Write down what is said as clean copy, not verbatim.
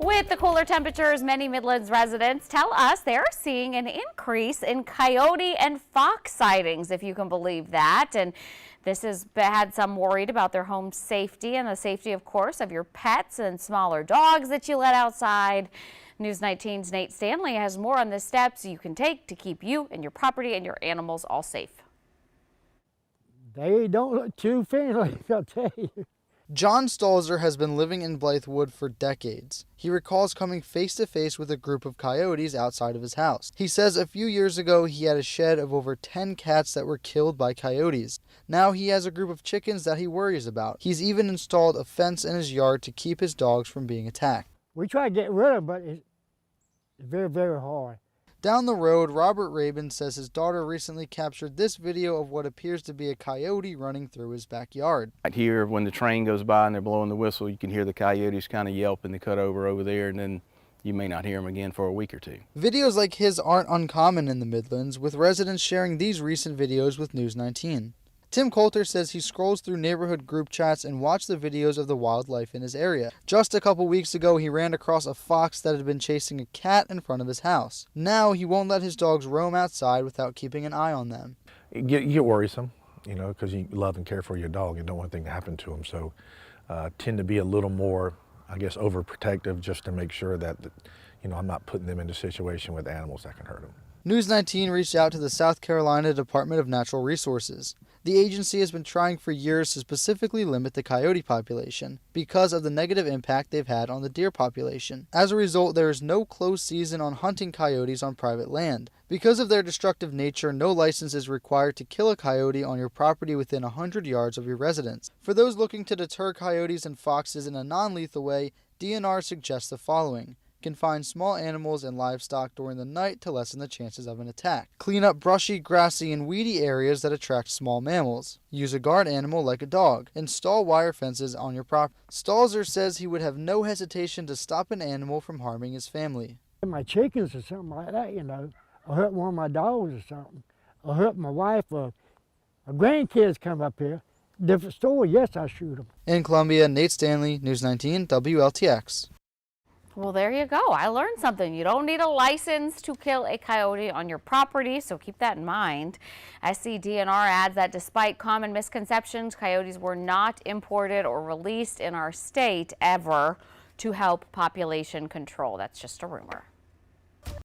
With the cooler temperatures, many Midlands residents tell us they're seeing an increase in coyote and fox sightings, if you can believe that. And this has had some worried about their home safety and the safety, of course, of your pets and smaller dogs that you let outside. News 19's Nate Stanley has more on the steps you can take to keep you and your property and your animals all safe. They don't look too friendly, I'll tell you. John Stalzer has been living in Blythewood for decades. He recalls coming face to face with a group of coyotes outside of his house. He says a few years ago he had a shed of over 10 cats that were killed by coyotes. Now he has a group of chickens that he worries about. He's even installed a fence in his yard to keep his dogs from being attacked. We try to get rid of them, but it's very, very hard. Down the road, Robert Rabin says his daughter recently captured this video of what appears to be a coyote running through his backyard. Right here, when the train goes by and they're blowing the whistle, you can hear the coyotes kind of yelp in the cut over there, and then you may not hear them again for a week or two. Videos like his aren't uncommon in the Midlands, with residents sharing these recent videos with News 19. Tim Coulter says he scrolls through neighborhood group chats and watched the videos of the wildlife in his area. Just a couple weeks ago, he ran across a fox that had been chasing a cat in front of his house. Now he won't let his dogs roam outside without keeping an eye on them. You get worrisome, you know, because you love and care for your dog and don't want anything to happen to them. So tend to be a little more, I guess, overprotective just to make sure that, you know, I'm not putting them in a situation with animals that can hurt them. News 19 reached out to the South Carolina Department of Natural Resources. The agency has been trying for years to specifically limit the coyote population because of the negative impact they've had on the deer population. As a result, there is no closed season on hunting coyotes on private land. Because of their destructive nature, no license is required to kill a coyote on your property within 100 yards of your residence. For those looking to deter coyotes and foxes in a non-lethal way, DNR suggests the following. Confine small animals and livestock during the night to lessen the chances of an attack. Clean up brushy, grassy, and weedy areas that attract small mammals. Use a guard animal like a dog. Install wire fences on your property. Stalzer says he would have no hesitation to stop an animal from harming his family. My chickens or something like that, you know, or hurt one of my dogs or something, or hurt my wife or grandkids come up here. Different story, yes, I shoot them. In Columbia, Nate Stanley, News 19, WLTX. Well, there you go. I learned something. You don't need a license to kill a coyote on your property, so keep that in mind. SCDNR adds that despite common misconceptions, coyotes were not imported or released in our state ever to help population control. That's just a rumor.